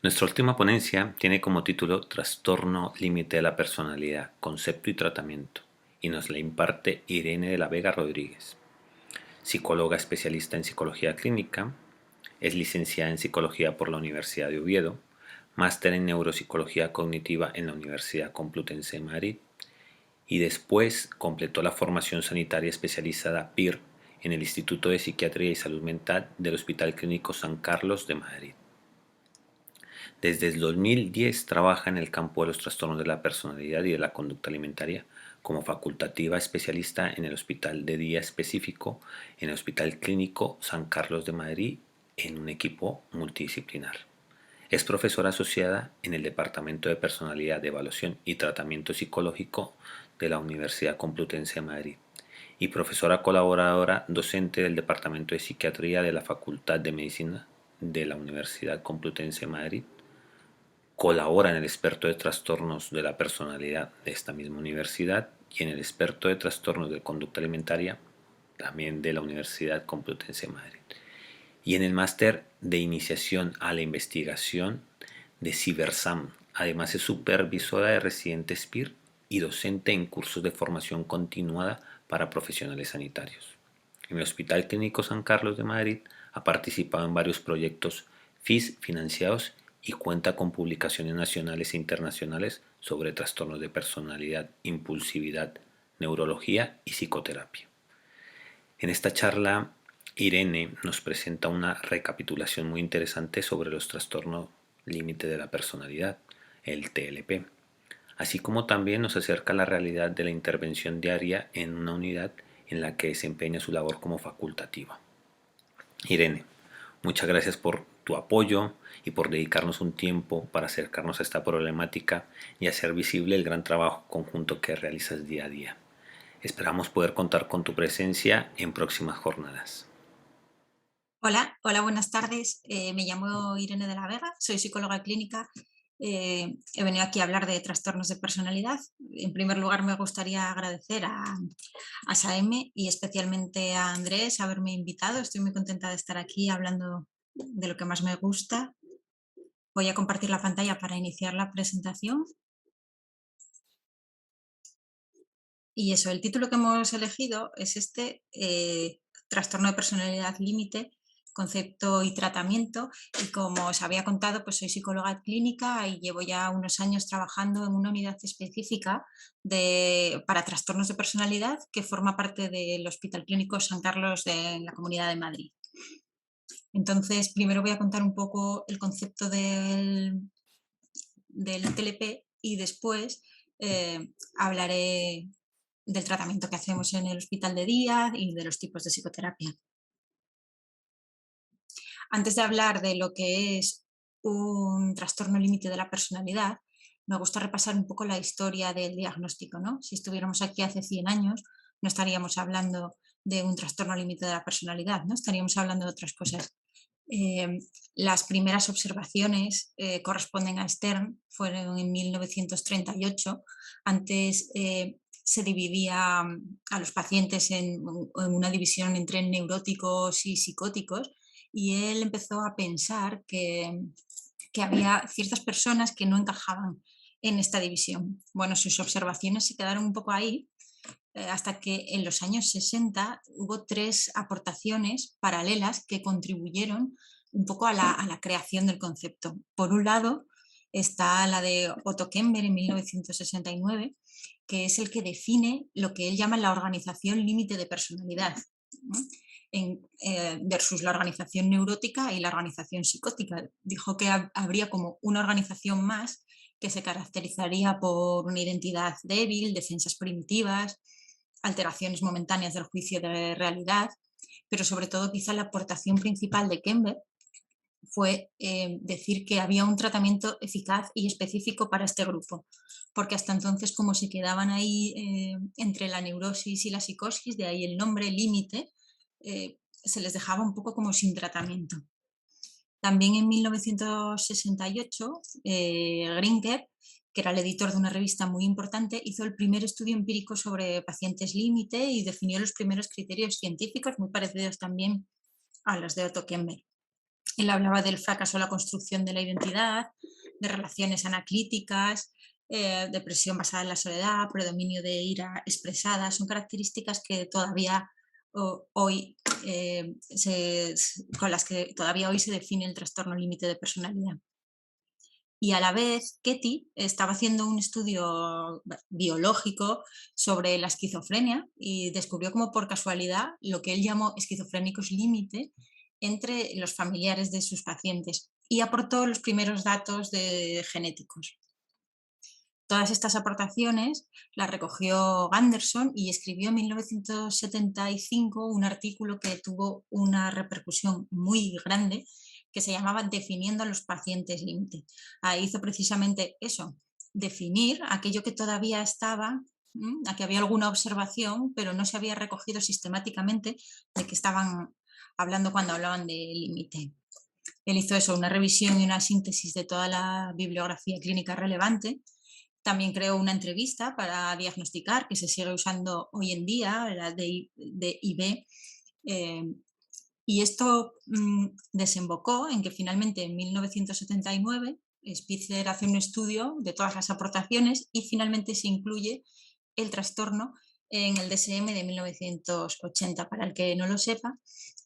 Nuestra última ponencia tiene como título Trastorno límite de la personalidad, concepto y tratamiento, y nos la imparte Irene de la Vega Rodríguez, psicóloga especialista en psicología clínica, es licenciada en psicología por la Universidad de Oviedo, máster en neuropsicología cognitiva en la Universidad Complutense de Madrid y después completó la formación sanitaria especializada PIR en el Instituto de Psiquiatría y Salud Mental del Hospital Clínico San Carlos de Madrid. Desde el 2010 trabaja en el campo de los trastornos de la personalidad y de la conducta alimentaria como facultativa especialista en el Hospital de Día Específico en el Hospital Clínico San Carlos de Madrid en un equipo multidisciplinar. Es profesora asociada en el Departamento de Personalidad, Evaluación y Tratamiento Psicológico de la Universidad Complutense de Madrid y profesora colaboradora docente del Departamento de Psiquiatría de la Facultad de Medicina de la Universidad Complutense de Madrid. Colabora en el experto de trastornos de la personalidad de esta misma universidad y en el experto de trastornos de conducta alimentaria también de la Universidad Complutense de Madrid. Y en el máster de iniciación a la investigación de Cibersam. Además es supervisora de residentes PIR y docente en cursos de formación continuada para profesionales sanitarios. En el Hospital Clínico San Carlos de Madrid ha participado en varios proyectos FIS financiados y cuenta con publicaciones nacionales e internacionales sobre trastornos de personalidad, impulsividad, neurología y psicoterapia. En esta charla, Irene nos presenta una recapitulación muy interesante sobre los trastornos límite de la personalidad, el TLP, así como también nos acerca a la realidad de la intervención diaria en una unidad en la que desempeña su labor como facultativa. Irene, muchas gracias por tu apoyo y por dedicarnos un tiempo para acercarnos a esta problemática y hacer visible el gran trabajo conjunto que realizas día a día. Esperamos poder contar con tu presencia en próximas jornadas. Hola, buenas tardes. Me llamo Irene de la Vega, soy psicóloga clínica. He venido aquí a hablar de trastornos de personalidad. En primer lugar, me gustaría agradecer a Saeme y especialmente a Andrés haberme invitado. Estoy muy contenta de estar aquí hablando de lo que más me gusta. Voy a compartir la pantalla para iniciar la presentación. Y eso, el título que hemos elegido es Trastorno de personalidad límite, concepto y tratamiento. Y como os había contado, pues soy psicóloga clínica y llevo ya unos años trabajando en una unidad específica para trastornos de personalidad que forma parte del Hospital Clínico San Carlos de la Comunidad de Madrid. Entonces, primero voy a contar un poco el concepto del TLP y después hablaré del tratamiento que hacemos en el hospital de día y de los tipos de psicoterapia. Antes de hablar de lo que es un trastorno límite de la personalidad, me gusta repasar un poco la historia del diagnóstico, ¿no? Si estuviéramos aquí hace 100 años, no estaríamos hablando de un trastorno límite de la personalidad, ¿no? Estaríamos hablando de otras cosas. Eh, las primeras observaciones corresponden a Stern, fueron en 1938. Antes se dividía a los pacientes en una división entre neuróticos y psicóticos, y él empezó a pensar que había ciertas personas que no encajaban en esta división. Bueno, sus observaciones se quedaron un poco ahí, hasta que en los años 60 hubo tres aportaciones paralelas que contribuyeron un poco a la creación del concepto. Por un lado está la de Otto Kemper en 1969, que es el que define lo que él llama la organización límite de personalidad, ¿no? Versus la organización neurótica y la organización psicótica. Dijo que habría como una organización más que se caracterizaría por una identidad débil, defensas primitivas, alteraciones momentáneas del juicio de realidad, pero sobre todo quizá la aportación principal de Kemper fue decir que había un tratamiento eficaz y específico para este grupo, porque hasta entonces como se quedaban ahí entre la neurosis y la psicosis, de ahí el nombre límite, se les dejaba un poco como sin tratamiento. También en 1968, Grinker, que era el editor de una revista muy importante, hizo el primer estudio empírico sobre pacientes límite y definió los primeros criterios científicos, muy parecidos también a los de Otto Kemper. Él hablaba del fracaso en la construcción de la identidad, de relaciones anaclíticas, depresión basada en la soledad, predominio de ira expresada. Son características que todavía hoy, con las que todavía hoy se define el trastorno límite de personalidad. Y a la vez, Ketty estaba haciendo un estudio biológico sobre la esquizofrenia y descubrió como por casualidad lo que él llamó esquizofrénicos límite entre los familiares de sus pacientes y aportó los primeros datos genéticos. Todas estas aportaciones las recogió Anderson y escribió en 1975 un artículo que tuvo una repercusión muy grande, que se llamaba Definiendo a los pacientes límite. Ahí hizo precisamente eso, definir aquello que todavía estaba, aquí había alguna observación, pero no se había recogido sistemáticamente de qué estaban hablando cuando hablaban de límite. Él hizo eso, una revisión y una síntesis de toda la bibliografía clínica relevante. También creó una entrevista para diagnosticar, que se sigue usando hoy en día, la de IB. Y esto desembocó en que finalmente en 1979 Spitzer hace un estudio de todas las aportaciones y finalmente se incluye el trastorno en el DSM de 1980. Para el que no lo sepa,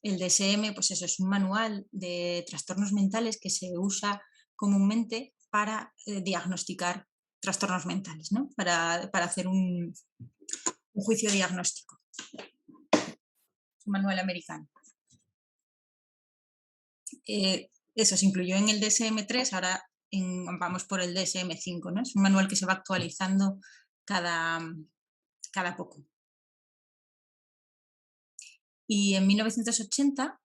el DSM, pues eso, es un manual de trastornos mentales que se usa comúnmente para diagnosticar trastornos mentales, ¿no? Para hacer un juicio diagnóstico. Es un manual americano. Eso se incluyó en el DSM-3, ahora vamos por el DSM-5, ¿no? Es un manual que se va actualizando cada poco. Y en 1980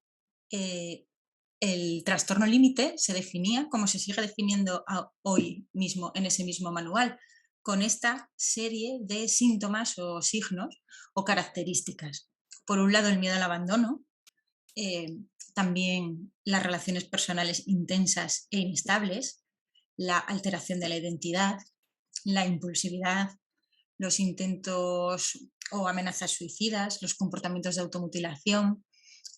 el trastorno límite se definía como se sigue definiendo hoy mismo en ese mismo manual, con esta serie de síntomas o signos o características. Por un lado, el miedo al abandono, también las relaciones personales intensas e inestables, la alteración de la identidad, la impulsividad, los intentos o amenazas suicidas, los comportamientos de automutilación,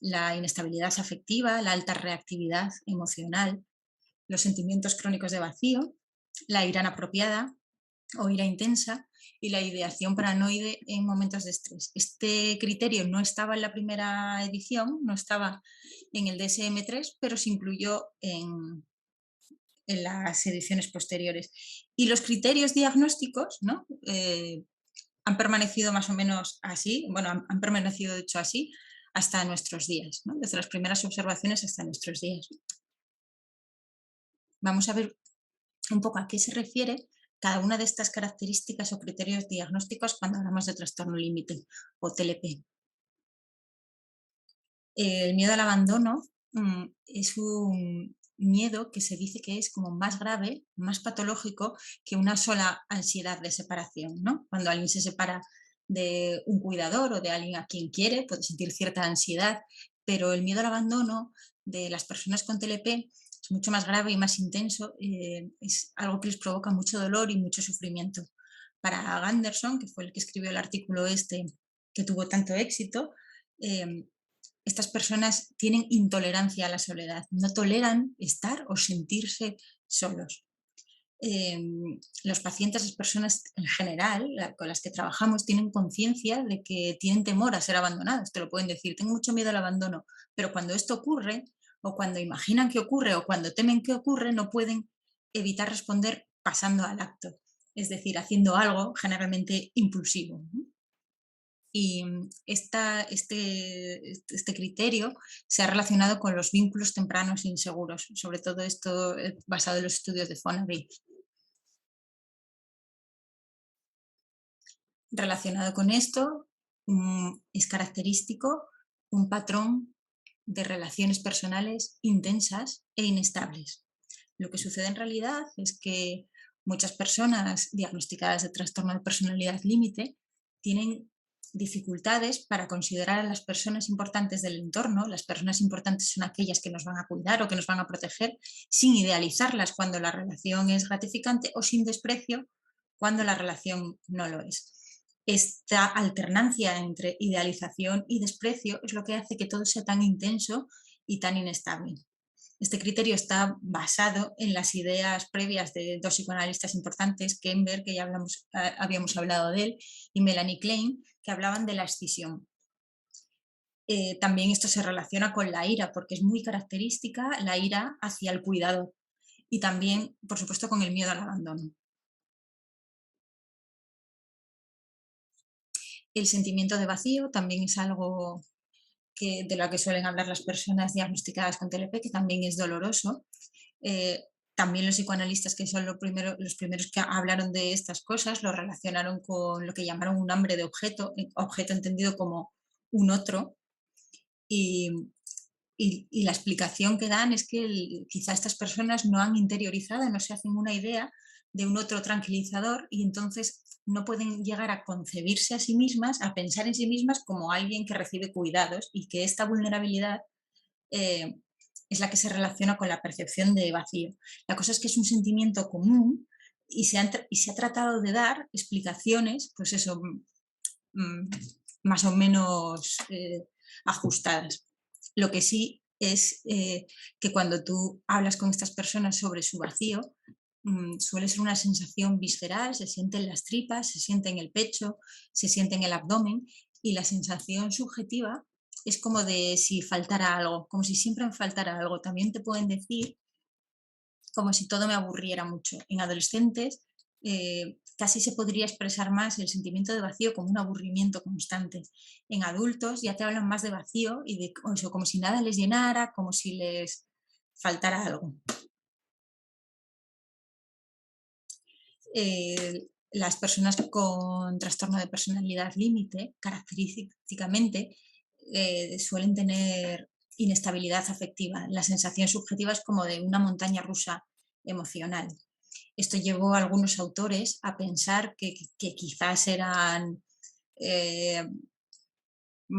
la inestabilidad afectiva, la alta reactividad emocional, los sentimientos crónicos de vacío, la ira inapropiada o ira intensa y la ideación paranoide en momentos de estrés. Este criterio no estaba en la primera edición, no estaba en el DSM-3, pero se incluyó en las ediciones posteriores. Y los criterios diagnósticos, ¿no? Han permanecido más o menos así, bueno, han permanecido de hecho así hasta nuestros días, ¿no? Desde las primeras observaciones hasta nuestros días. Vamos a ver un poco a qué se refiere cada una de estas características o criterios diagnósticos cuando hablamos de trastorno límite o TLP. El miedo al abandono es un miedo que se dice que es como más grave, más patológico que una sola ansiedad de separación, ¿no? Cuando alguien se separa de un cuidador o de alguien a quien quiere, puede sentir cierta ansiedad, pero el miedo al abandono de las personas con TLP es mucho más grave y más intenso, es algo que les provoca mucho dolor y mucho sufrimiento. Para Ganderson, que fue el que escribió el artículo este que tuvo tanto éxito, estas personas tienen intolerancia a la soledad, no toleran estar o sentirse solos. Los pacientes, las personas en general con las que trabajamos, tienen conciencia de que tienen temor a ser abandonados. Te lo pueden decir, tengo mucho miedo al abandono, pero cuando esto ocurre, o cuando imaginan que ocurre, o cuando temen que ocurre, no pueden evitar responder pasando al acto, es decir, haciendo algo generalmente impulsivo, ¿no? Y este criterio se ha relacionado con los vínculos tempranos inseguros, sobre todo esto basado en los estudios de Fonaby. Relacionado con esto, es característico un patrón de relaciones personales intensas e inestables. Lo que sucede en realidad es que muchas personas diagnosticadas de trastorno de personalidad límite tienen dificultades para considerar a las personas importantes del entorno. Las personas importantes son aquellas que nos van a cuidar o que nos van a proteger, sin idealizarlas cuando la relación es gratificante o sin desprecio cuando la relación no lo es. Esta alternancia entre idealización y desprecio es lo que hace que todo sea tan intenso y tan inestable. Este criterio está basado en las ideas previas de dos psicoanalistas importantes, Kember, que ya habíamos hablado de él, y Melanie Klein, que hablaban de la escisión. También esto se relaciona con la ira, porque es muy característica la ira hacia el cuidador, y también, por supuesto, con el miedo al abandono. El sentimiento de vacío también es algo de lo que suelen hablar las personas diagnosticadas con TLP, que también es doloroso. También los psicoanalistas, que son los primeros que hablaron de estas cosas, lo relacionaron con lo que llamaron un hambre de objeto, objeto entendido como un otro. Y, y la explicación que dan es que quizá estas personas no han interiorizado, no se hacen una idea de un otro tranquilizador y entonces no pueden llegar a concebirse a sí mismas, a pensar en sí mismas como alguien que recibe cuidados, y que esta vulnerabilidad eh, es la que se relaciona con la percepción de vacío. La cosa es que es un sentimiento común y se ha tratado de dar explicaciones, pues eso, más o menos ajustadas. Lo que sí es que cuando tú hablas con estas personas sobre su vacío, suele ser una sensación visceral, se siente en las tripas, se siente en el pecho, se siente en el abdomen, y la sensación subjetiva es como de si faltara algo, como si siempre me faltara algo. También te pueden decir como si todo me aburriera mucho. En adolescentes casi se podría expresar más el sentimiento de vacío como un aburrimiento constante. En adultos ya te hablan más de vacío y de eso, como si nada les llenara, como si les faltara algo. Las personas con trastorno de personalidad límite, característicamente, suelen tener inestabilidad afectiva. La sensación subjetiva es como de una montaña rusa emocional. Esto llevó a algunos autores a pensar que quizás eran eh,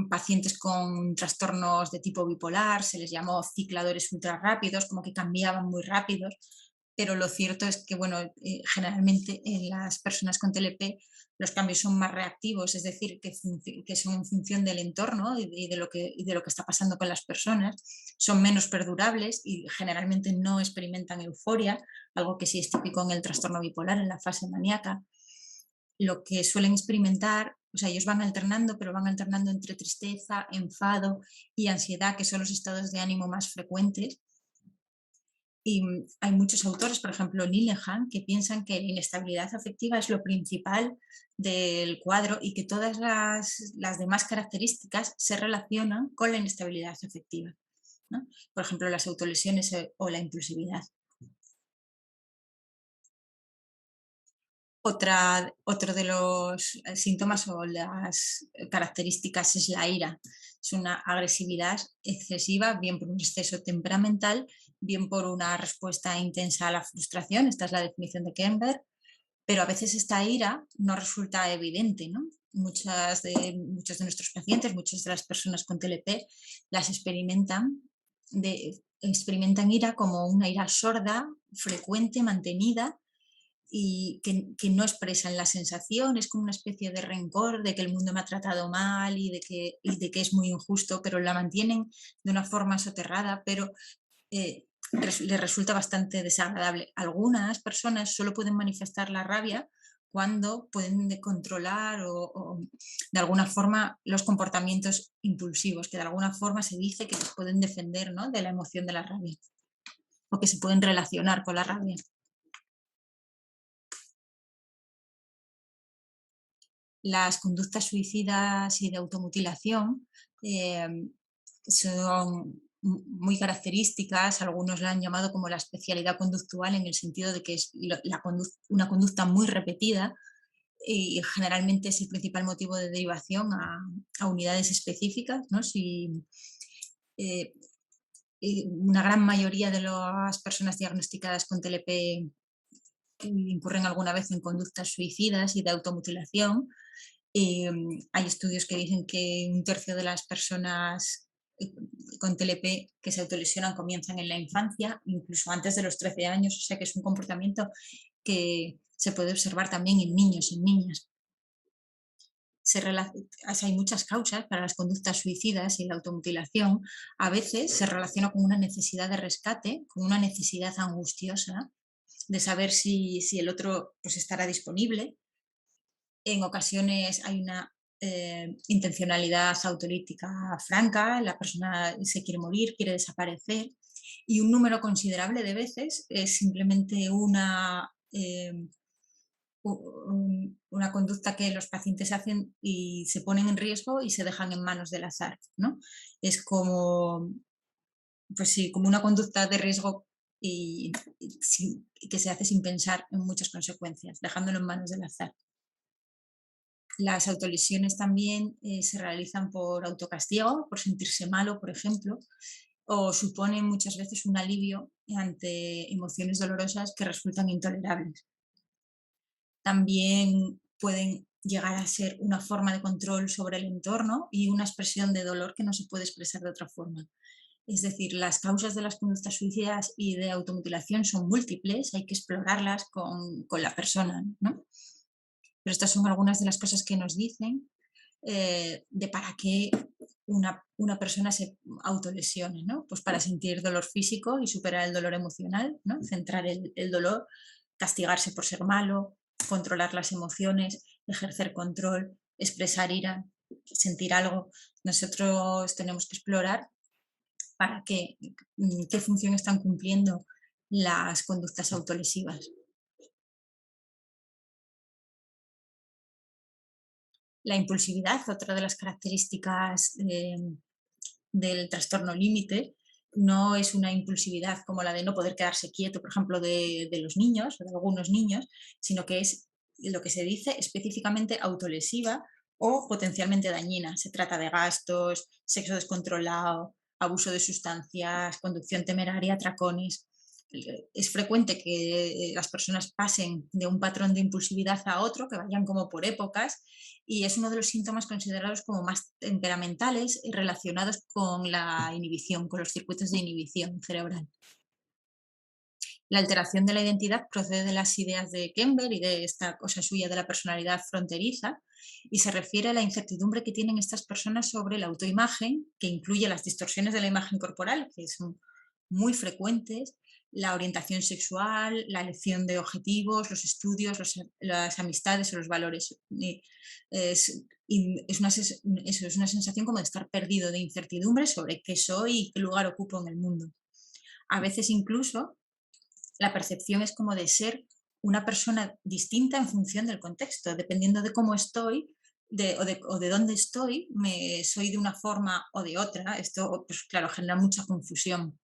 pacientes con trastornos de tipo bipolar, se les llamó cicladores ultra rápidos, como que cambiaban muy rápidos, pero lo cierto es que, bueno, generalmente en las personas con TLP los cambios son más reactivos, es decir, que son en función del entorno y de lo que está pasando con las personas, son menos perdurables y generalmente no experimentan euforia, algo que sí es típico en el trastorno bipolar, en la fase maníaca. Lo que suelen experimentar, o sea, ellos van alternando, pero van alternando entre tristeza, enfado y ansiedad, que son los estados de ánimo más frecuentes. Y hay muchos autores, por ejemplo Linehan, que piensan que la inestabilidad afectiva es lo principal del cuadro y que todas las demás características se relacionan con la inestabilidad afectiva, ¿no? Por ejemplo, las autolesiones o la impulsividad. Otro de los síntomas o las características es la ira. Es una agresividad excesiva, bien por un exceso temperamental, bien por una respuesta intensa a la frustración. Esta es la definición de Kember, pero a veces esta ira no resulta evidente, ¿no? Muchos de nuestros pacientes, muchas de las personas con TLP las experimentan ira como una ira sorda, frecuente, mantenida, y que no expresan la sensación, es como una especie de rencor de que el mundo me ha tratado mal y de que es muy injusto, pero la mantienen de una forma soterrada, pero les resulta bastante desagradable. Algunas personas solo pueden manifestar la rabia cuando pueden controlar o de alguna forma los comportamientos impulsivos, que de alguna forma se dice que se pueden defender, ¿no?, de la emoción de la rabia o que se pueden relacionar con la rabia. Las conductas suicidas y de automutilación eh, son muy características, algunos la han llamado como la especialidad conductual, en el sentido de que es una conducta muy repetida y generalmente es el principal motivo de derivación a unidades específicas, ¿no? Eh, una gran mayoría de las personas diagnosticadas con TLP incurren alguna vez en conductas suicidas y de automutilación. Hay estudios que dicen que un tercio de las personas con TLP que se autolesionan comienzan en la infancia, incluso antes de los 13 años, o sea que es un comportamiento que se puede observar también en niños y en niñas. hay muchas causas para las conductas suicidas y la automutilación. A veces se relaciona con una necesidad de rescate, con una necesidad angustiosa de saber si el otro pues, estará disponible. En ocasiones hay una intencionalidad autolítica franca, la persona se quiere morir, quiere desaparecer, y un número considerable de veces es simplemente una conducta que los pacientes hacen y se ponen en riesgo y se dejan en manos del azar, ¿no? Es como, pues sí, como una conducta de riesgo que se hace sin pensar en muchas consecuencias, dejándolo en manos del azar. Las autolesiones también se realizan por autocastigo, por sentirse malo, por ejemplo, o suponen muchas veces un alivio ante emociones dolorosas que resultan intolerables. También pueden llegar a ser una forma de control sobre el entorno y una expresión de dolor que no se puede expresar de otra forma. Es decir, las causas de las conductas suicidas y de automutilación son múltiples, hay que explorarlas con la persona, ¿no? Pero estas son algunas de las cosas que nos dicen de para qué una persona se autolesione, ¿no? Pues para sentir dolor físico y superar el dolor emocional, ¿no? Centrar el dolor, castigarse por ser malo, controlar las emociones, ejercer control, expresar ira, sentir algo. Nosotros tenemos que explorar para qué función están cumpliendo las conductas autolesivas. La impulsividad, otra de las características del trastorno límite, no es una impulsividad como la de no poder quedarse quieto, por ejemplo, de los niños o de algunos niños, sino que es lo que se dice específicamente autolesiva o potencialmente dañina. Se trata de gastos, sexo descontrolado, abuso de sustancias, conducción temeraria, atracones. Es frecuente que las personas pasen de un patrón de impulsividad a otro, que vayan como por épocas, y es uno de los síntomas considerados como más temperamentales y relacionados con la inhibición, con los circuitos de inhibición cerebral. La alteración de la identidad procede de las ideas de Kemper y de esta cosa suya de la personalidad fronteriza y se refiere a la incertidumbre que tienen estas personas sobre la autoimagen, que incluye las distorsiones de la imagen corporal, que son muy frecuentes, la orientación sexual, la elección de objetivos, los estudios, las amistades o los valores. Es una sensación como de estar perdido, de incertidumbre sobre qué soy y qué lugar ocupo en el mundo. A veces incluso la percepción es como de ser una persona distinta en función del contexto, dependiendo de cómo estoy o de dónde estoy, soy de una forma o de otra. Esto, pues claro, genera mucha confusión.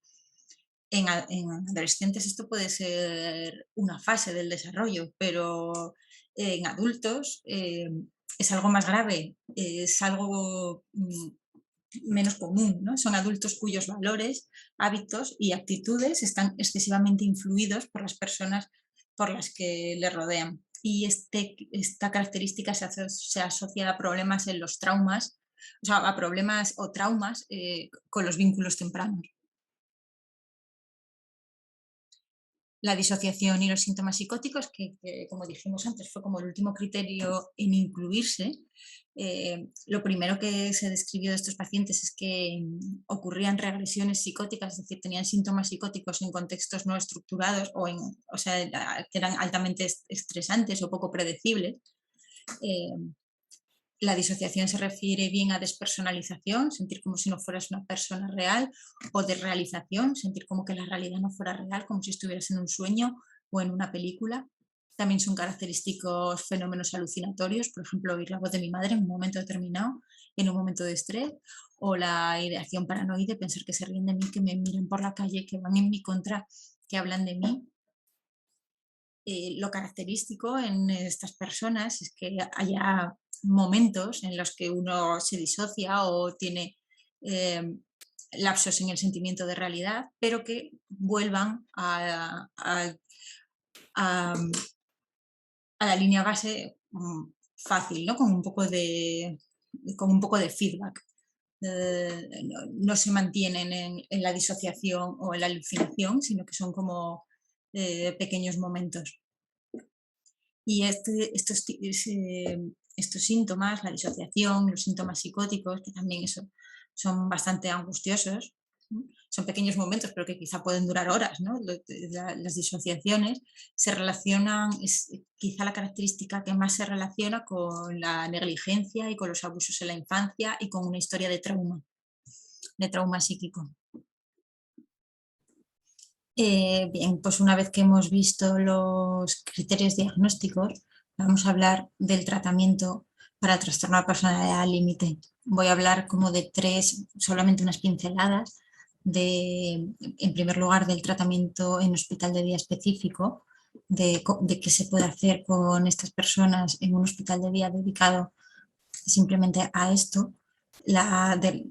En adolescentes esto puede ser una fase del desarrollo, pero en adultos es algo más grave, es algo menos común, ¿no? Son adultos cuyos valores, hábitos y actitudes están excesivamente influidos por las personas por las que le rodean. Y esta característica se asocia a problemas en los traumas, o sea, a problemas o traumas con los vínculos tempranos. La disociación y los síntomas psicóticos, que, como dijimos antes, fue como el último criterio en incluirse. Lo primero que se describió de estos pacientes es que ocurrían regresiones psicóticas, es decir, tenían síntomas psicóticos en contextos no estructurados o sea, que eran altamente estresantes o poco predecibles. Eh, la disociación se refiere bien a despersonalización, sentir como si no fueras una persona real, o desrealización, sentir como que la realidad no fuera real, como si estuvieras en un sueño o en una película. También son característicos fenómenos alucinatorios, por ejemplo, oír la voz de mi madre en un momento determinado, en un momento de estrés, o la ideación paranoide, pensar que se ríen de mí, que me miran por la calle, que van en mi contra, que hablan de mí. Lo característico en estas personas es que haya momentos en los que uno se disocia o tiene eh, lapsos en el sentimiento de realidad, pero que vuelvan a- a la línea base fácil, ¿no? Con un poco de feedback. No se mantienen en la disociación o en la alucinación, sino que son como pequeños momentos. Y estos síntomas, la disociación, los síntomas psicóticos, que también eso son bastante angustiosos. Son pequeños momentos, pero que quizá pueden durar horas, ¿no? Las disociaciones se relacionan, es quizá la característica que más se relaciona con la negligencia y con los abusos en la infancia y con una historia de trauma psíquico. Bien, pues una vez que hemos visto los criterios diagnósticos, vamos a hablar del tratamiento para el trastorno de personalidad límite. Voy a hablar como de solamente unas pinceladas, en primer lugar, del tratamiento en hospital de día específico, de qué se puede hacer con estas personas en un hospital de día dedicado simplemente a esto.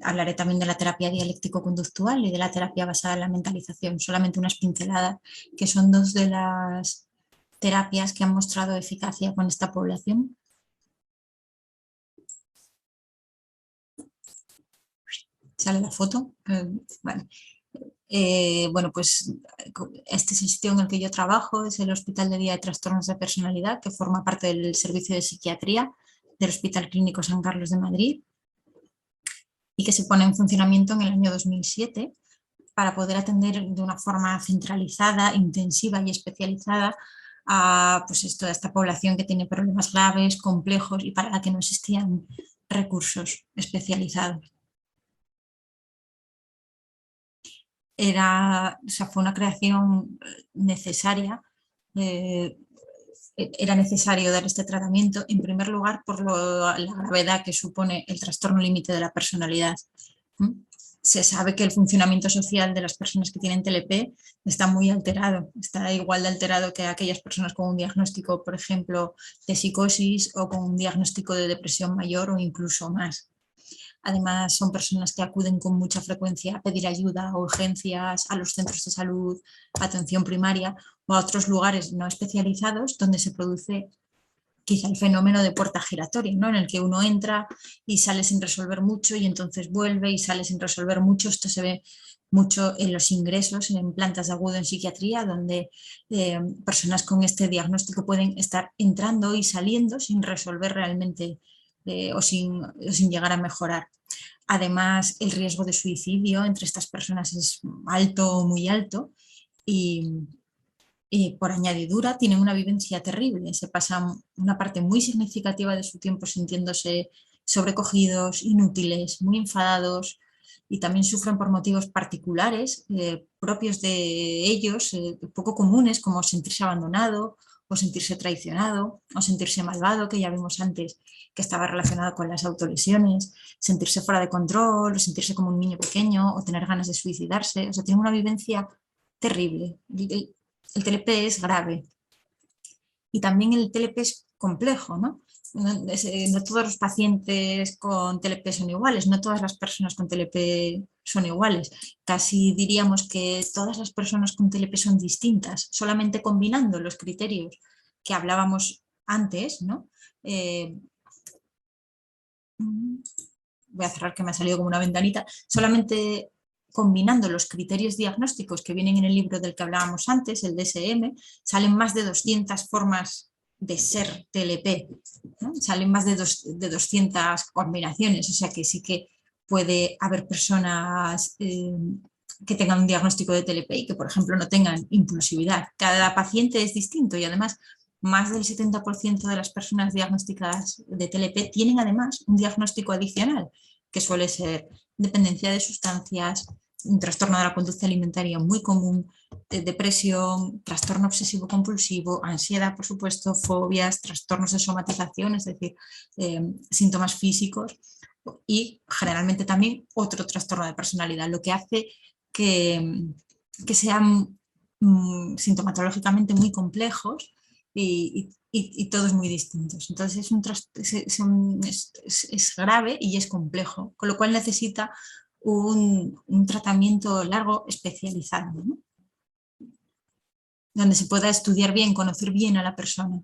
Hablaré también de la terapia dialéctico-conductual y de la terapia basada en la mentalización, solamente unas pinceladas, que son dos de las terapias que han mostrado eficacia con esta población. ¿Sale la foto? Vale. Bueno, pues este es el sitio en el que yo trabajo, es el Hospital de Día de Trastornos de Personalidad, que forma parte del Servicio de Psiquiatría del Hospital Clínico San Carlos de Madrid, y que se pone en funcionamiento en el año 2007 para poder atender de una forma centralizada, intensiva y especializada a toda esta población que tiene problemas graves, complejos y para la que no existían recursos especializados. Fue una creación necesaria. Era necesario dar este tratamiento, en primer lugar, por la gravedad que supone el trastorno límite de la personalidad. Se sabe que el funcionamiento social de las personas que tienen TLP está muy alterado, está igual de alterado que aquellas personas con un diagnóstico, por ejemplo, de psicosis o con un diagnóstico de depresión mayor o incluso más. Además, son personas que acuden con mucha frecuencia a pedir ayuda o urgencias a los centros de salud, atención primaria o a otros lugares no especializados donde se produce quizá el fenómeno de puerta giratoria, ¿no? En el que uno entra y sale sin resolver mucho y entonces vuelve y sale sin resolver mucho. Esto se ve mucho en los ingresos, en plantas de agudo en psiquiatría, donde personas con este diagnóstico pueden estar entrando y saliendo sin resolver realmente o sin llegar a mejorar. Además, el riesgo de suicidio entre estas personas es alto, muy alto, y por añadidura tienen una vivencia terrible. Se pasan una parte muy significativa de su tiempo sintiéndose sobrecogidos, inútiles, muy enfadados, y también sufren por motivos particulares propios de ellos, poco comunes, como sentirse abandonado o sentirse traicionado o sentirse malvado, que ya vimos antes que estaba relacionado con las autolesiones, sentirse fuera de control o sentirse como un niño pequeño o tener ganas de suicidarse. O sea, tienen una vivencia terrible. El TLP es grave y también el TLP es complejo, ¿no? No todos los pacientes con TLP son iguales, no todas las personas con TLP son iguales. Casi diríamos que todas las personas con TLP son distintas, solamente combinando los criterios que hablábamos antes, ¿no? Voy a cerrar que me ha salido como una ventanita. Solamente combinando los criterios diagnósticos que vienen en el libro del que hablábamos antes, el DSM, salen más de 200 formas de ser TLP, ¿no? Salen más de 200 combinaciones, o sea que sí que puede haber personas que tengan un diagnóstico de TLP y que, por ejemplo, no tengan impulsividad. Cada paciente es distinto y además más del 70% de las personas diagnosticadas de TLP tienen además un diagnóstico adicional, que suele ser dependencia de sustancias, un trastorno de la conducta alimentaria muy común, depresión, trastorno obsesivo compulsivo, ansiedad, por supuesto, fobias, trastornos de somatización, es decir, síntomas físicos, y generalmente también otro trastorno de personalidad, lo que hace que sean sintomatológicamente muy complejos y todos muy distintos. Entonces es grave y es complejo, con lo cual necesita un tratamiento largo especializado, ¿no? Donde se pueda estudiar bien, conocer bien a la persona.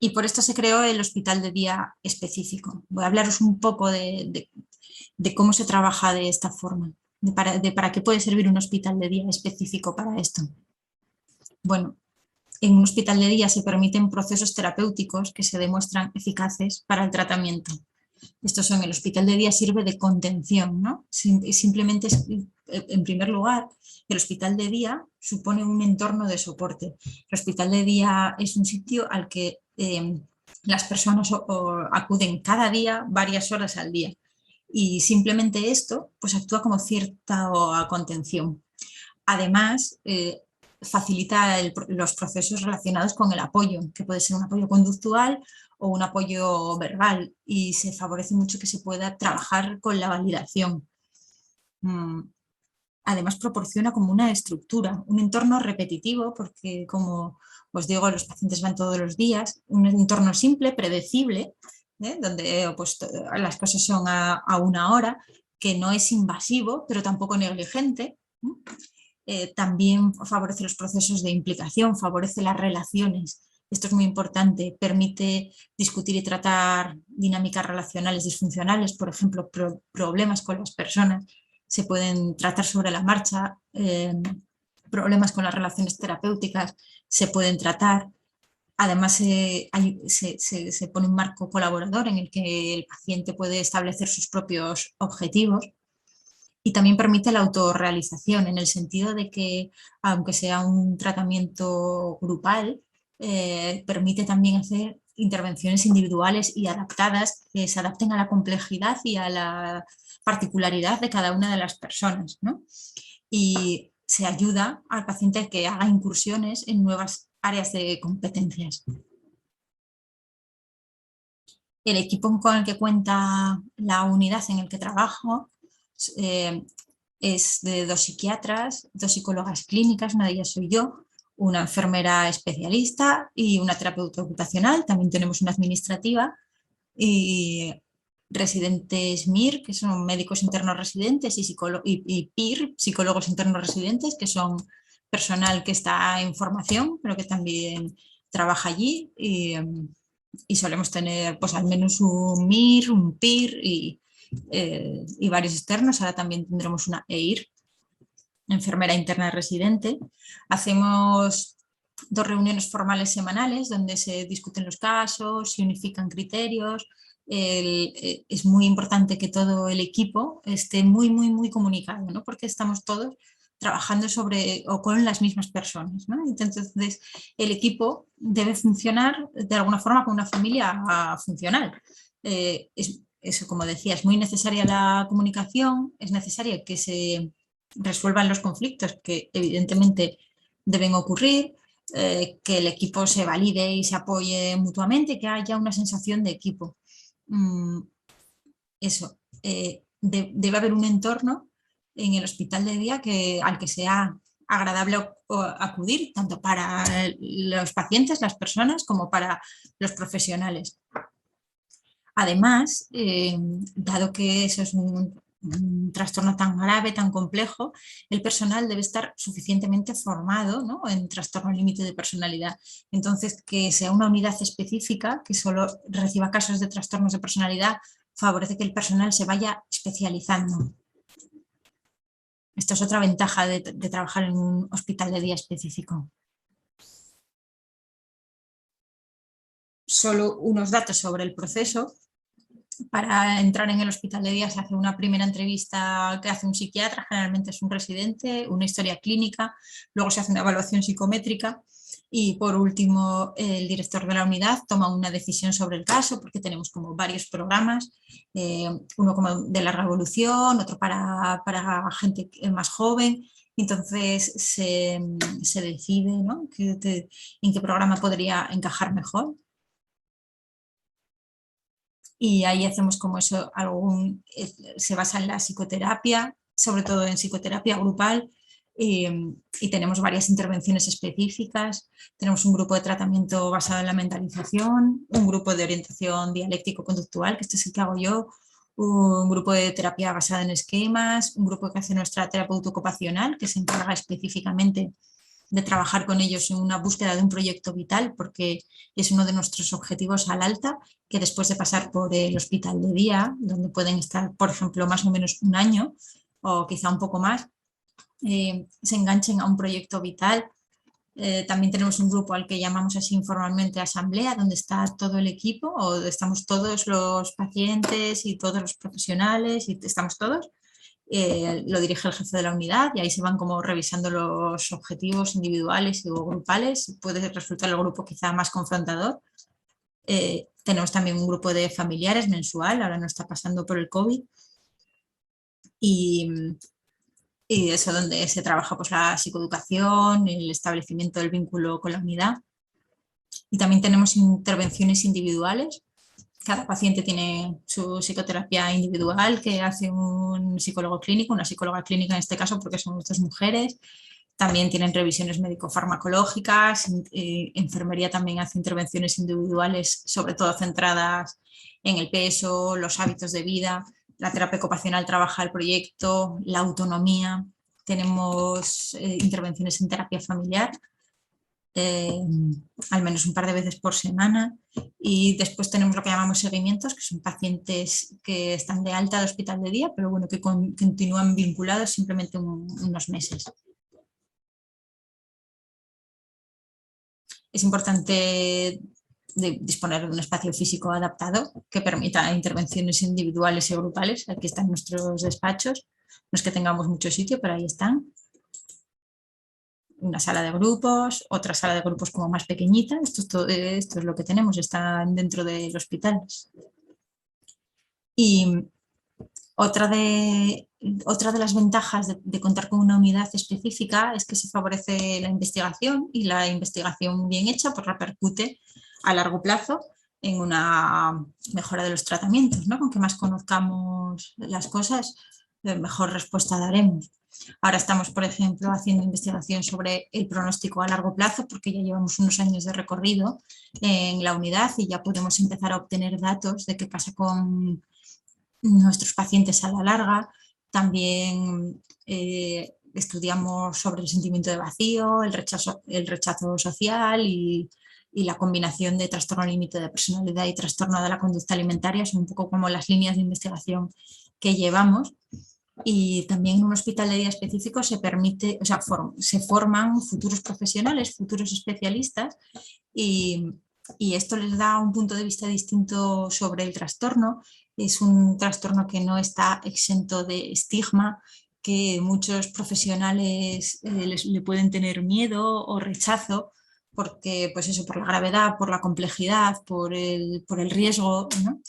Y por esto se creó el hospital de día específico. Voy a hablaros un poco de cómo se trabaja de esta forma, de para qué puede servir un hospital de día específico para esto. Bueno, en un hospital de día se permiten procesos terapéuticos que se demuestran eficaces para el tratamiento. Estos son, el hospital de día sirve de contención, ¿no? Simplemente, en primer lugar, el hospital de día supone un entorno de soporte. El hospital de día es un sitio al que las personas acuden cada día varias horas al día, y simplemente esto pues actúa como cierta contención. Además, facilita los procesos relacionados con el apoyo, que puede ser un apoyo conductual o un apoyo verbal, y se favorece mucho que se pueda trabajar con la validación. Además, proporciona como una estructura, un entorno repetitivo, porque como os digo, los pacientes van todos los días, un entorno simple, predecible, donde pues, las cosas son a una hora, que no es invasivo, pero tampoco negligente. También favorece los procesos de implicación, favorece las relaciones. Esto es muy importante, permite discutir y tratar dinámicas relacionales disfuncionales, por ejemplo, problemas con las personas, se pueden tratar sobre la marcha, problemas con las relaciones terapéuticas se pueden tratar. Además, se pone un marco colaborador en el que el paciente puede establecer sus propios objetivos, y también permite la autorrealización, en el sentido de que, aunque sea un tratamiento grupal, permite también hacer intervenciones individuales y adaptadas, que se adapten a la complejidad y a la particularidad de cada una de las personas, ¿no? Y se ayuda al paciente a que haga incursiones en nuevas áreas de competencias. El equipo con el que cuenta la unidad en el que trabajo es de 2 psiquiatras, 2 psicólogas clínicas, una de ellas soy yo, una enfermera especialista y una terapeuta ocupacional. También tenemos una administrativa y residentes MIR, que son médicos internos residentes, y PIR, psicólogos internos residentes, que son personal que está en formación, pero que también trabaja allí, y solemos tener pues al menos un MIR, un PIR y varios externos. Ahora también tendremos una EIR, enfermera interna residente. Hacemos 2 reuniones formales semanales donde se discuten los casos, se unifican criterios. Es muy importante que todo el equipo esté muy comunicado, ¿no? Porque estamos todos trabajando sobre o con las mismas personas, ¿no? Entonces, el equipo debe funcionar de alguna forma como una familia funcional. Eso, como decía, es muy necesaria la comunicación, es necesaria que se resuelvan los conflictos que evidentemente deben ocurrir, que el equipo se valide y se apoye mutuamente, que haya una sensación de equipo. Eso, debe haber un entorno en el hospital de día al que sea agradable acudir, tanto para los pacientes, las personas, como para los profesionales. Además, dado que eso es un trastorno tan grave, tan complejo, el personal debe estar suficientemente formado, ¿no?, en trastorno límite de personalidad. Entonces, que sea una unidad específica que solo reciba casos de trastornos de personalidad favorece que el personal se vaya especializando. Esto es otra ventaja de trabajar en un hospital de día específico. Solo unos datos sobre el proceso. Para entrar en el hospital de día se hace una primera entrevista que hace un psiquiatra, generalmente es un residente, una historia clínica, luego se hace una evaluación psicométrica y por último el director de la unidad toma una decisión sobre el caso, porque tenemos como varios programas, uno como de larga evolución, otro para gente más joven. Entonces se decide, ¿no?, en qué programa podría encajar mejor. Y ahí hacemos como eso, se basa en la psicoterapia, sobre todo en psicoterapia grupal, y tenemos varias intervenciones específicas. Tenemos un grupo de tratamiento basado en la mentalización, un grupo de orientación dialéctico-conductual, que este es el que hago yo, un grupo de terapia basada en esquemas, un grupo que hace nuestra terapeuta ocupacional, que se encarga específicamente de trabajar con ellos en una búsqueda de un proyecto vital, porque es uno de nuestros objetivos al alta, que después de pasar por el hospital de día, donde pueden estar, por ejemplo, más o menos un año o quizá un poco más, se enganchen a un proyecto vital También tenemos un grupo al que llamamos así informalmente asamblea, donde está todo el equipo, o estamos todos los pacientes y todos los profesionales, y estamos todos. Lo dirige el jefe de la unidad y ahí se van como revisando los objetivos individuales o grupales. Puede resultar el grupo quizá más confrontador. Tenemos también un grupo de familiares mensual, ahora no está pasando por el COVID. Y eso donde se trabaja pues, la psicoeducación, el establecimiento del vínculo con la unidad. Y también tenemos intervenciones individuales. Cada paciente tiene su psicoterapia individual que hace un psicólogo clínico, una psicóloga clínica en este caso porque son dos mujeres. También tienen revisiones médico-farmacológicas, enfermería también hace intervenciones individuales, sobre todo centradas en el peso, los hábitos de vida. La terapia ocupacional trabaja el proyecto, la autonomía. Tenemos intervenciones en terapia familiar, al menos un par de veces por semana. Y después tenemos lo que llamamos seguimientos, que son pacientes que están de alta de hospital de día, pero bueno, que continúan vinculados simplemente unos meses. Es importante disponer de un espacio físico adaptado que permita intervenciones individuales y grupales. Aquí están nuestros despachos, no es que tengamos mucho sitio, pero ahí están. Una sala de grupos, otra sala de grupos como más pequeñita. Esto es lo que tenemos, están dentro del hospital. Y otra de las ventajas de contar con una unidad específica es que se favorece la investigación, y la investigación bien hecha pues repercute a largo plazo en una mejora de los tratamientos, ¿no? Con que más conozcamos las cosas, mejor respuesta daremos. Ahora estamos, por ejemplo, haciendo investigación sobre el pronóstico a largo plazo porque ya llevamos unos años de recorrido en la unidad y ya podemos empezar a obtener datos de qué pasa con nuestros pacientes a la larga. También estudiamos sobre el sentimiento de vacío, el rechazo social y la combinación de trastorno límite de personalidad y trastorno de la conducta alimentaria. Son un poco como las líneas de investigación que llevamos. Y también en un hospital de día específico se permite, o sea, se forman futuros profesionales, futuros especialistas, y esto les da un punto de vista distinto sobre el trastorno. Es un trastorno que no está exento de estigma, que muchos profesionales le pueden tener miedo o rechazo, porque pues eso, por la gravedad, por la complejidad, por el riesgo, ¿no?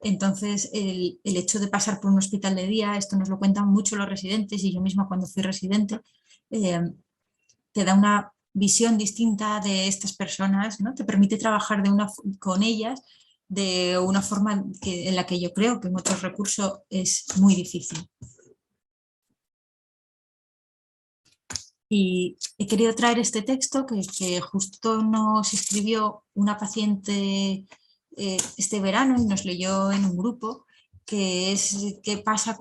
Entonces, el hecho de pasar por un hospital de día, esto nos lo cuentan mucho los residentes y yo misma cuando fui residente, te da una visión distinta de estas personas, ¿no? Te permite trabajar con ellas de una forma en la que yo creo que en otros recursos es muy difícil. Y he querido traer este texto que justo nos escribió una paciente este verano y nos leyó en un grupo, que es qué pasa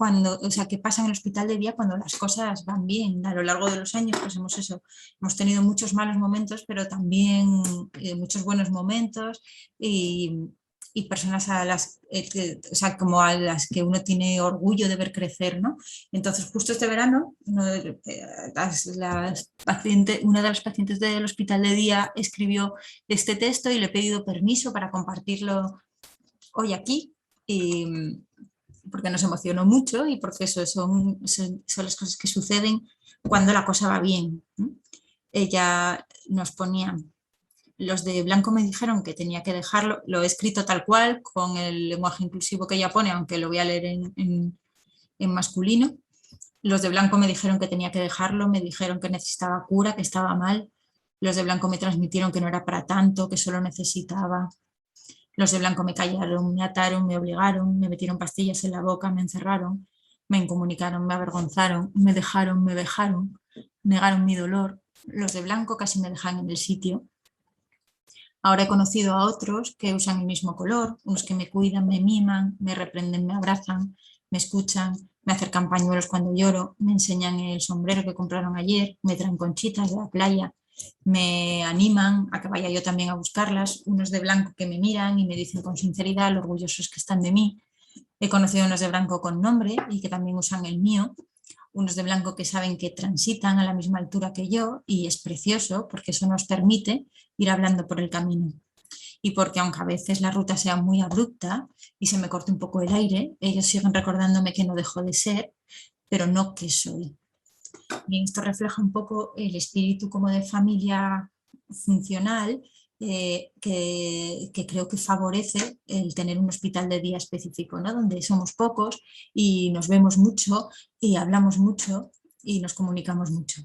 qué pasa en el hospital de día cuando las cosas van bien. A lo largo de los años pues hemos tenido muchos malos momentos, pero también muchos buenos momentos y personas a las como a las que uno tiene orgullo de ver crecer, ¿no? Entonces justo este verano una de las pacientes del hospital de día escribió este texto y le he pedido permiso para compartirlo hoy aquí, porque nos emocionó mucho y porque eso son las cosas que suceden cuando la cosa va bien, ¿no? Ella nos ponía: los de blanco me dijeron que tenía que dejarlo, lo he escrito tal cual, con el lenguaje inclusivo que ella pone, aunque lo voy a leer en masculino. Los de blanco me dijeron que tenía que dejarlo, me dijeron que necesitaba cura, que estaba mal. Los de blanco me transmitieron que no era para tanto, que solo necesitaba. Los de blanco me callaron, me ataron, me obligaron, me metieron pastillas en la boca, me encerraron, me incomunicaron, me avergonzaron, me dejaron, me vejaron, negaron mi dolor. Los de blanco casi me dejan en el sitio. Ahora he conocido a otros que usan el mismo color, unos que me cuidan, me miman, me reprenden, me abrazan, me escuchan, me acercan pañuelos cuando lloro, me enseñan el sombrero que compraron ayer, me traen conchitas de la playa, me animan a que vaya yo también a buscarlas, unos de blanco que me miran y me dicen con sinceridad lo orgullosos que están de mí. He conocido unos de blanco con nombre y que también usan el mío, unos de blanco que saben que transitan a la misma altura que yo y es precioso porque eso nos permite ir hablando por el camino. Y porque aunque a veces la ruta sea muy abrupta y se me corte un poco el aire, ellos siguen recordándome que no dejo de ser, pero no que soy. Y esto refleja un poco el espíritu como de familia funcional que creo que favorece el tener un hospital de día específico, ¿no? Donde somos pocos y nos vemos mucho y hablamos mucho y nos comunicamos mucho.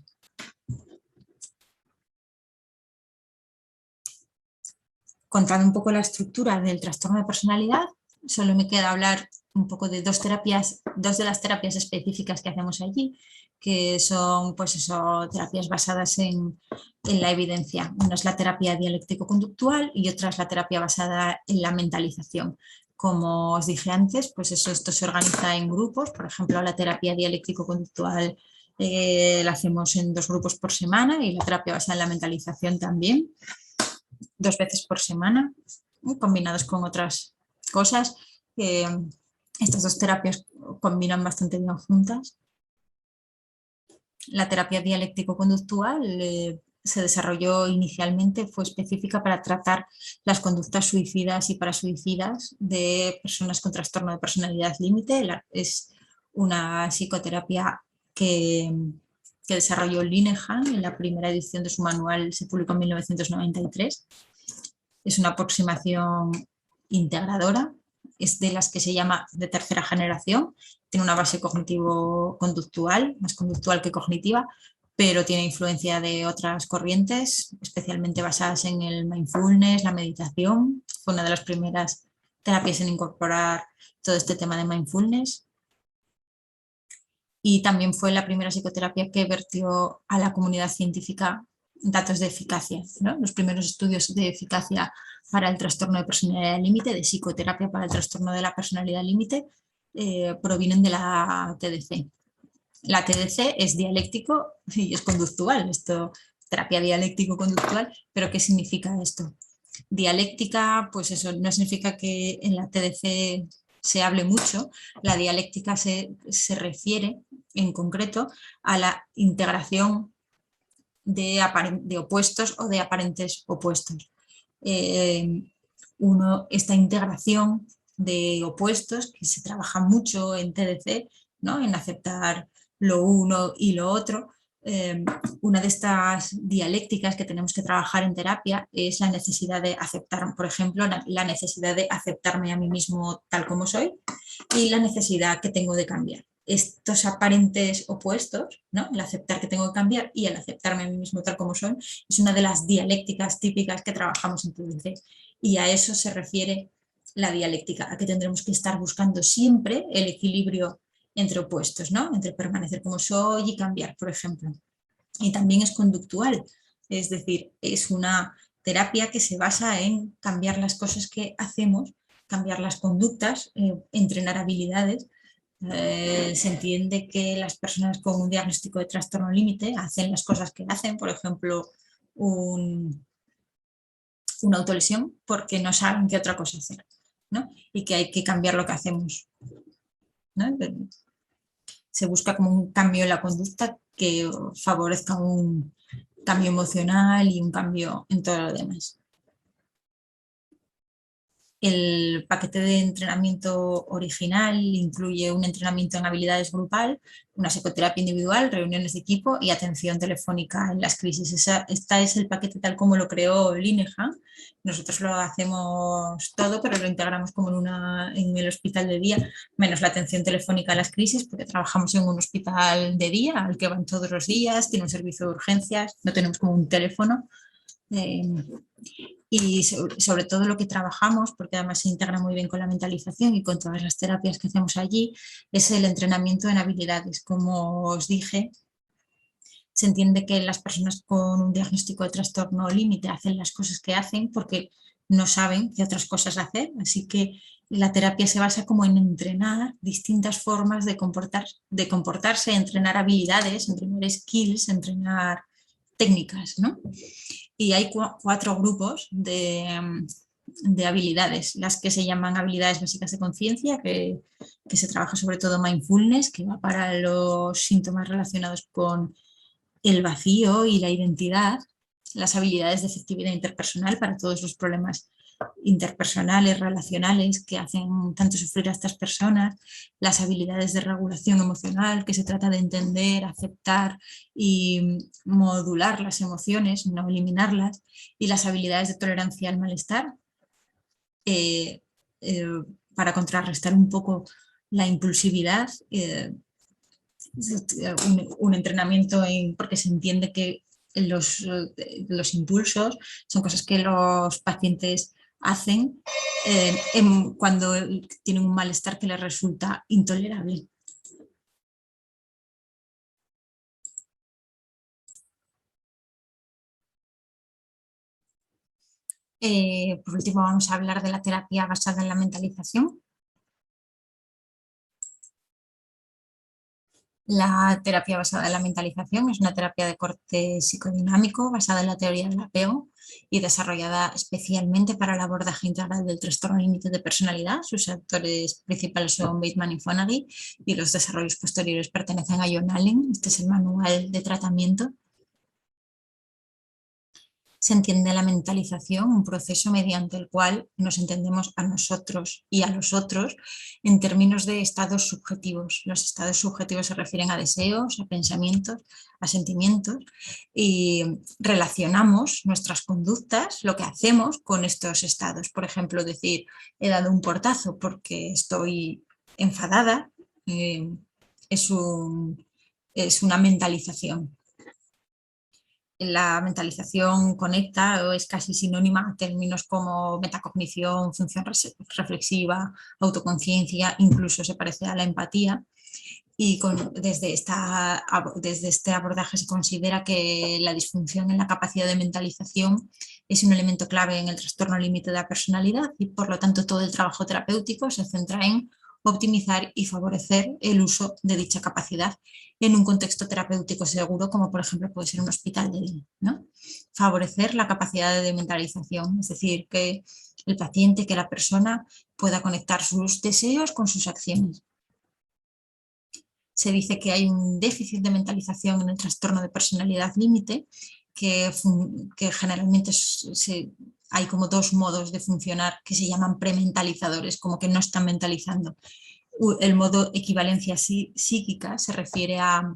Contando un poco la estructura del trastorno de personalidad, solo me queda hablar un poco de dos de las terapias específicas que hacemos allí, que son pues eso, terapias basadas en la evidencia. Una es la terapia dialéctico-conductual y otra es la terapia basada en la mentalización. Como os dije antes, pues esto se organiza en grupos. Por ejemplo, la terapia dialéctico-conductual la hacemos en 2 grupos por semana y la terapia basada en la mentalización también, 2 veces por semana, combinados con otras cosas. Estas 2 terapias combinan bastante bien juntas. La terapia dialéctico-conductual se desarrolló inicialmente, fue específica para tratar las conductas suicidas y parasuicidas de personas con trastorno de personalidad límite. Es una psicoterapia que desarrolló Linehan. En la primera edición de su manual se publicó en 1993. Es una aproximación integradora, es de las que se llama de tercera generación, tiene una base cognitivo-conductual, más conductual que cognitiva, pero tiene influencia de otras corrientes, especialmente basadas en el mindfulness, la meditación. Fue una de las primeras terapias en incorporar todo este tema de mindfulness. Y también fue la primera psicoterapia que vertió a la comunidad científica datos de eficacia, ¿no? Los primeros estudios de eficacia para el trastorno de personalidad límite, de psicoterapia para el trastorno de la personalidad límite, provienen de la TDC. La TDC es dialéctico y es conductual, terapia dialéctico-conductual, pero ¿qué significa esto? Dialéctica, pues eso no significa que en la TDC se hable mucho, la dialéctica se refiere en concreto a la integración de opuestos o de aparentes opuestos. Esta integración de opuestos que se trabaja mucho en TDC, ¿no? En aceptar lo uno y lo otro. Una de estas dialécticas que tenemos que trabajar en terapia es la necesidad de aceptar, por ejemplo, la necesidad de aceptarme a mí mismo tal como soy y la necesidad que tengo de cambiar. Estos aparentes opuestos, ¿no? El aceptar que tengo que cambiar y el aceptarme a mí mismo tal como soy, es una de las dialécticas típicas que trabajamos en TDC y a eso se refiere la dialéctica, a que tendremos que estar buscando siempre el equilibrio entre opuestos, ¿no? Entre permanecer como soy y cambiar, por ejemplo. Y también es conductual, es decir, es una terapia que se basa en cambiar las cosas que hacemos, cambiar las conductas, entrenar habilidades. Se entiende que las personas con un diagnóstico de trastorno límite hacen las cosas que hacen, por ejemplo, una autolesión, porque no saben qué otra cosa hacer, ¿no? Y que hay que cambiar lo que hacemos, ¿no? Se busca como un cambio en la conducta que favorezca un cambio emocional y un cambio en todo lo demás. El paquete de entrenamiento original incluye un entrenamiento en habilidades grupal, una psicoterapia individual, reuniones de equipo y atención telefónica en las crisis. Este es el paquete tal como lo creó Linehan. Nosotros lo hacemos todo, pero lo integramos como en el hospital de día, menos la atención telefónica en las crisis, porque trabajamos en un hospital de día al que van todos los días, tiene un servicio de urgencias, no tenemos como un teléfono. Y sobre todo lo que trabajamos, porque además se integra muy bien con la mentalización y con todas las terapias que hacemos allí, es el entrenamiento en habilidades. Como os dije, se entiende que las personas con un diagnóstico de trastorno límite hacen las cosas que hacen porque no saben qué otras cosas hacer, así que la terapia se basa como en entrenar distintas formas de comportarse, entrenar habilidades, entrenar skills, entrenar técnicas, ¿no? Y hay 4 grupos de de habilidades, las que se llaman habilidades básicas de conciencia, que se trabaja sobre todo mindfulness, que va para los síntomas relacionados con el vacío y la identidad, las habilidades de efectividad interpersonal para todos los problemas interpersonales, relacionales que hacen tanto sufrir a estas personas, las habilidades de regulación emocional, que se trata de entender, aceptar y modular las emociones, no eliminarlas, y las habilidades de tolerancia al malestar, eh, eh, para contrarrestar un poco la impulsividad, un entrenamiento porque se entiende que los impulsos son cosas que los pacientes hacen cuando tienen un malestar que les resulta intolerable. Por último, vamos a hablar de la terapia basada en la mentalización. La terapia basada en la mentalización es una terapia de corte psicodinámico basada en la teoría del apego y desarrollada especialmente para el abordaje integral del trastorno límite de personalidad. Sus autores principales son Bateman y Fonagy y los desarrollos posteriores pertenecen a John Allen. Este es el manual de tratamiento. Se entiende la mentalización, un proceso mediante el cual nos entendemos a nosotros y a los otros en términos de estados subjetivos. Los estados subjetivos se refieren a deseos, a pensamientos, a sentimientos, y relacionamos nuestras conductas, lo que hacemos con estos estados. Por ejemplo, decir, he dado un portazo porque estoy enfadada, es una mentalización. La mentalización conecta o es casi sinónima a términos como metacognición, función reflexiva, autoconciencia, incluso se parece a la empatía. Y desde este abordaje se considera que la disfunción en la capacidad de mentalización es un elemento clave en el trastorno límite de la personalidad y por lo tanto todo el trabajo terapéutico se centra en optimizar y favorecer el uso de dicha capacidad en un contexto terapéutico seguro, como por ejemplo puede ser un hospital de día, ¿no? Favorecer la capacidad de mentalización, es decir, que el paciente, que la persona pueda conectar sus deseos con sus acciones. Se dice que hay un déficit de mentalización en el trastorno de personalidad límite, que generalmente hay como dos modos de funcionar que se llaman prementalizadores, como que no están mentalizando. El modo equivalencia psíquica se refiere a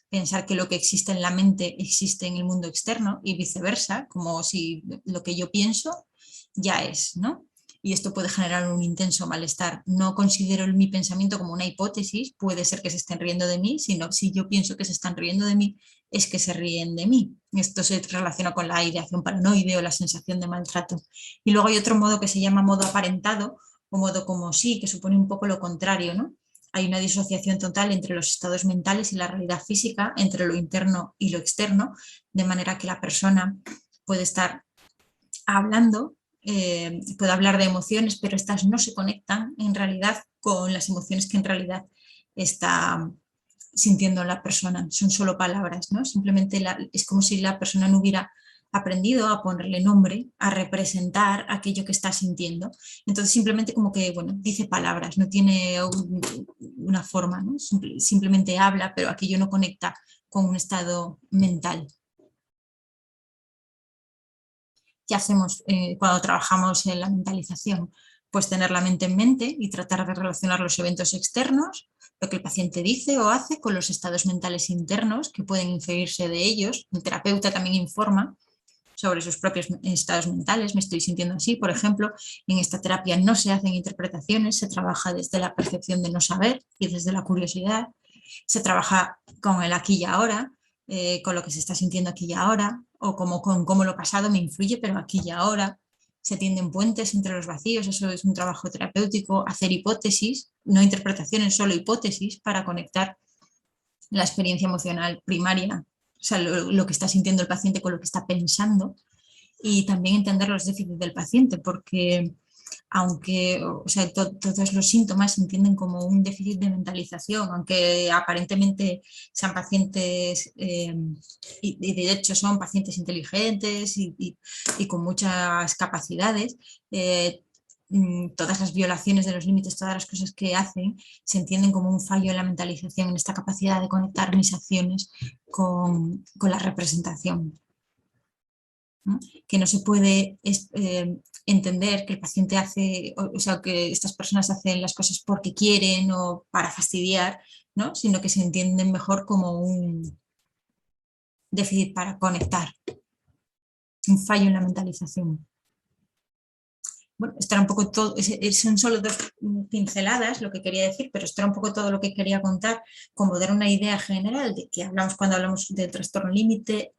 pensar que lo que existe en la mente existe en el mundo externo y viceversa, como si lo que yo pienso ya es, ¿no? Y esto puede generar un intenso malestar. No considero mi pensamiento como una hipótesis, puede ser que se estén riendo de mí, sino si yo pienso que se están riendo de mí, es que se ríen de mí. Esto se relaciona con la ideación paranoide o la sensación de maltrato. Y luego hay otro modo que se llama modo aparentado, o modo como sí, que supone un poco lo contrario, ¿no? Hay una disociación total entre los estados mentales y la realidad física, entre lo interno y lo externo, de manera que la persona puede estar hablando, puede hablar de emociones, pero estas no se conectan en realidad con las emociones que en realidad está sintiendo la persona, son solo palabras, ¿no? Simplemente es como si la persona no hubiera aprendido a ponerle nombre, a representar aquello que está sintiendo. Entonces simplemente como que, bueno, dice palabras, no tiene una forma, ¿no? Simplemente habla, pero aquello no conecta con un estado mental. ¿Qué hacemos cuando trabajamos en la mentalización? Pues tener la mente en mente y tratar de relacionar los eventos externos, lo que el paciente dice o hace, con los estados mentales internos que pueden inferirse de ellos. El terapeuta también informa sobre sus propios estados mentales, me estoy sintiendo así, por ejemplo. En esta terapia no se hacen interpretaciones, se trabaja desde la percepción de no saber y desde la curiosidad, se trabaja con el aquí y ahora, con lo que se está sintiendo aquí y ahora, o como con cómo lo pasado me influye, pero aquí y ahora. Se tienden puentes entre los vacíos, eso es un trabajo terapéutico, hacer hipótesis, no interpretaciones, solo hipótesis para conectar la experiencia emocional primaria, o sea, lo que está sintiendo el paciente con lo que está pensando, y también entender los déficits del paciente, porque aunque o sea, todos los síntomas se entienden como un déficit de mentalización, aunque aparentemente sean pacientes y de hecho son pacientes inteligentes y con muchas capacidades. Todas las violaciones de los límites, todas las cosas que hacen, se entienden como un fallo en la mentalización, en esta capacidad de conectar mis acciones con la representación, ¿no? Que no se puede entender que el paciente hace, o sea, que estas personas hacen las cosas porque quieren o para fastidiar, ¿no? Sino que se entienden mejor como un déficit para conectar, un fallo en la mentalización. Bueno, esto era un poco todo, son solo dos pinceladas lo que quería decir, pero esto era un poco todo lo que quería contar, como dar una idea general de que hablamos cuando hablamos del trastorno límite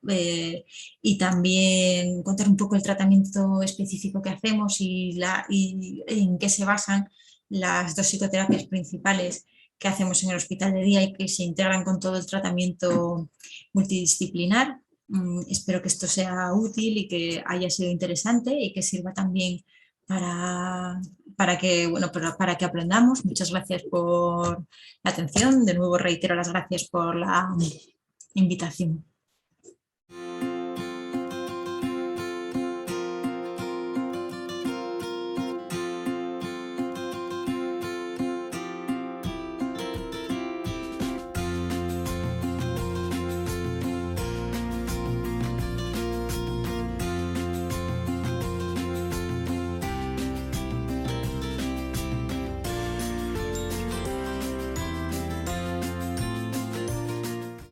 y también contar un poco el tratamiento específico que hacemos y en qué se basan las dos psicoterapias principales que hacemos en el hospital de día y que se integran con todo el tratamiento multidisciplinar. Espero que esto sea útil y que haya sido interesante y que sirva también para que, bueno, para que aprendamos. Muchas gracias por la atención. De nuevo reitero las gracias por la invitación.